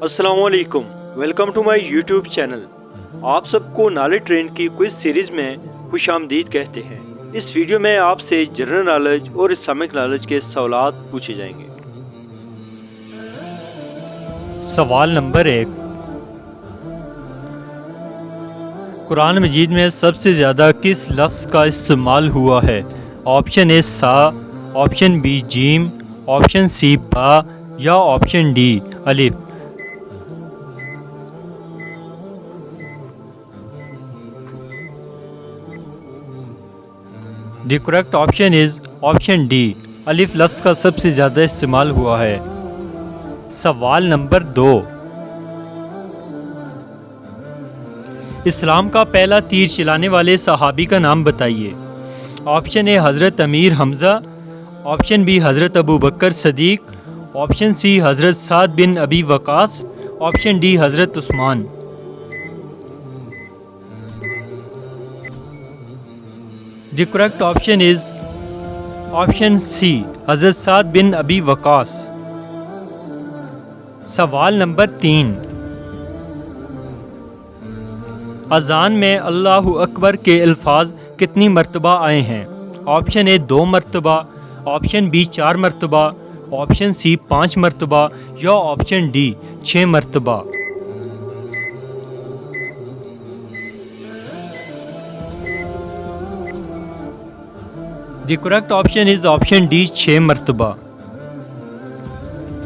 السلام علیکم، welcome to my YouTube channel. آپ سب کو نالج ٹرین کی کوئز سیریز میں خوش آمدید کہتے ہیں۔ اس ویڈیو میں آپ سے جنرل نالج اور اسلامک نالج کے سوالات پوچھے جائیں گے۔ سوال نمبر 1، قرآن مجید میں سب سے زیادہ کس لفظ کا استعمال ہوا ہے؟ آپشن اے سا، آپشن بی جیم، آپشن سی با یا آپشن ڈی الف۔ دی correct option is option D, الف لفظ کا سب سے زیادہ استعمال ہوا ہے۔ سوال نمبر 2، اسلام کا پہلا تیر چلانے والے صحابی کا نام بتائیے۔ آپشن اے حضرت امیر حمزہ، آپشن بی حضرت ابو بکر صدیق، آپشن سی حضرت سعد بن ابی وقاص، آپشن ڈی حضرت Usman. The correct option is option C حضرت سعد بن ابی وقاص۔ سوال نمبر 3، اذان میں اللہ اکبر کے الفاظ کتنی مرتبہ آئے ہیں؟ آپشن اے 2 مرتبہ، آپشن بی 4 مرتبہ، آپشن سی 5 مرتبہ یا آپشن ڈی 6 مرتبہ۔ دی correct option is option D 6 مرتبہ۔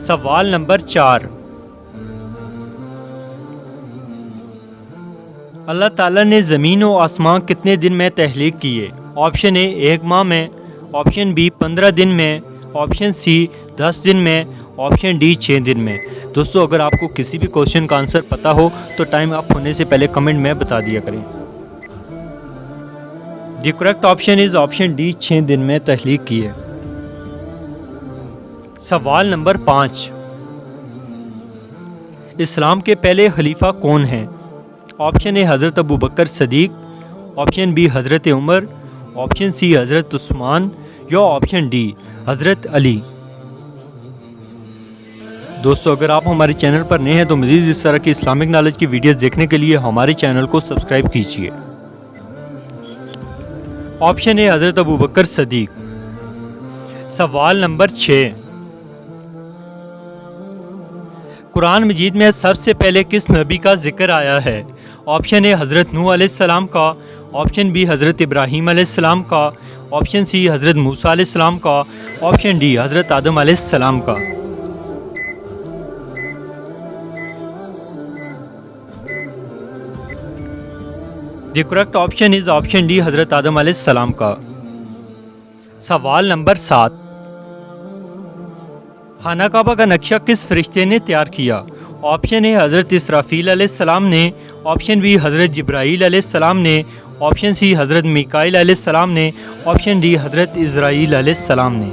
سوال نمبر 4، اللہ تعالیٰ نے زمین و آسمان کتنے دن میں تخلیق کیے؟ آپشن اے 1 ماہ میں، آپشن بی 15 دن میں، آپشن سی 10 دن میں، آپشن ڈی 6 دن میں۔ دوستو، اگر آپ کو کسی بھی کوشچن کا آنسر پتا ہو تو ٹائم اپ ہونے سے پہلے کمنٹ میں بتا دیا کریں۔ دی correct option is option D 6 دن میں تخلیق کیے۔ سوال نمبر 5، اسلام کے پہلے خلیفہ کون ہیں؟ آپشن اے حضرت ابو بکر صدیق، آپشن بی حضرت عمر، آپشن سی حضرت عثمان یا آپشن ڈی حضرت علی۔ دوستو، اگر آپ ہمارے چینل پر نئے ہیں تو مزید اس طرح کی اسلامک نالج کی ویڈیوز دیکھنے کے لیے ہمارے چینل کو سبسکرائب کیجیے۔ آپشن اے حضرت ابو بکر صدیق۔ سوال نمبر 6، قرآن مجید میں سب سے پہلے کس نبی کا ذکر آیا ہے؟ آپشن اے حضرت نوح علیہ السلام کا، آپشن بی حضرت ابراہیم علیہ السلام کا، آپشن سی حضرت موسیٰ علیہ السلام کا، آپشن ڈی حضرت آدم علیہ السلام کا۔ دی correct option is option D حضرت آدم علیہ السلام کا۔ سوال نمبر 7، خانہ کعبہ کا نقشہ کس فرشتے نے تیار کیا؟ آپشن اے حضرت اسرافیل علیہ السلام نے، آپشن بی حضرت جبرائیل علیہ السلام نے، آپشن سی حضرت میکائیل علیہ السلام نے، آپشن ڈی حضرت اسرائیل علیہ السلام نے۔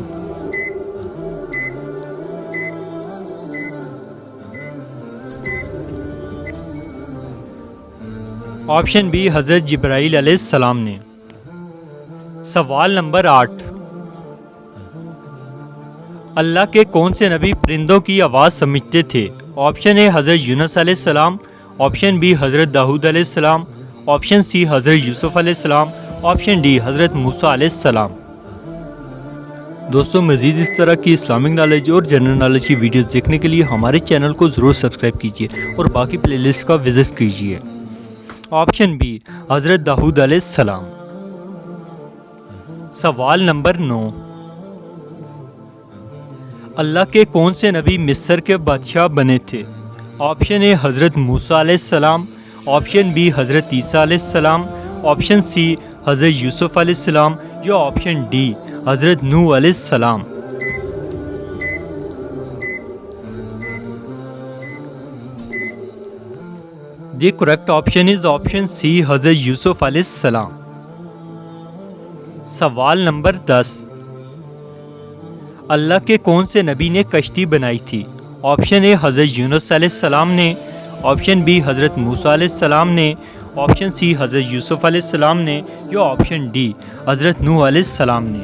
آپشن بی حضرت جبرائیل علیہ السلام نے۔ سوال نمبر 8، اللہ کے کون سے نبی پرندوں کی آواز سمجھتے تھے؟ آپشن اے حضرت یونس علیہ السلام، آپشن بی حضرت داؤد علیہ السلام، آپشن سی حضرت یوسف علیہ السلام، آپشن ڈی حضرت موسیٰ علیہ السلام۔ دوستو، مزید اس طرح کی اسلامک نالج اور جنرل نالج کی ویڈیوز دیکھنے کے لیے ہمارے چینل کو ضرور سبسکرائب کیجیے اور باقی پلے لسٹ کا وزٹ کیجیے۔ آپشن بی حضرت داؤد علیہ السلام۔ سوال نمبر 9، اللہ کے کون سے نبی مصر کے بادشاہ بنے تھے؟ آپشن اے حضرت موسیٰ علیہ السلام، آپشن بی حضرت عیسیٰ علیہ السلام، آپشن سی حضرت یوسف علیہ السلام یا آپشن ڈی حضرت نوح علیہ السلام۔ The correct option is option C Hazrat Yusuf علیہ السلام۔ سوال نمبر 10، اللہ کے کون سے نبی نے کشتی بنائی تھی؟ آپشن اے حضرت یونس علیہ السلام نے، آپشن بی حضرت موسیٰ علیہ السلام نے، آپشن سی حضرت یوسف علیہ السلام نے یا آپشن ڈی حضرت نوح علیہ السلام نے۔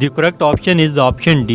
The correct option is option D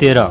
13,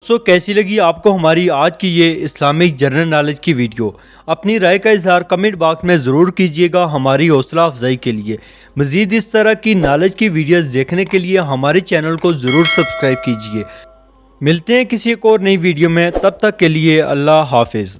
دوستو کیسی لگی آپ کو ہماری آج کی یہ اسلامک جنرل نالج کی ویڈیو؟ اپنی رائے کا اظہار کمنٹ باکس میں ضرور کیجیے گا ہماری حوصلہ افزائی کے لیے۔ مزید اس طرح کی نالج کی ویڈیوز دیکھنے کے لیے ہمارے چینل کو ضرور سبسکرائب کیجیے۔ ملتے ہیں کسی ایک اور نئی ویڈیو میں، تب تک کے لیے اللہ حافظ۔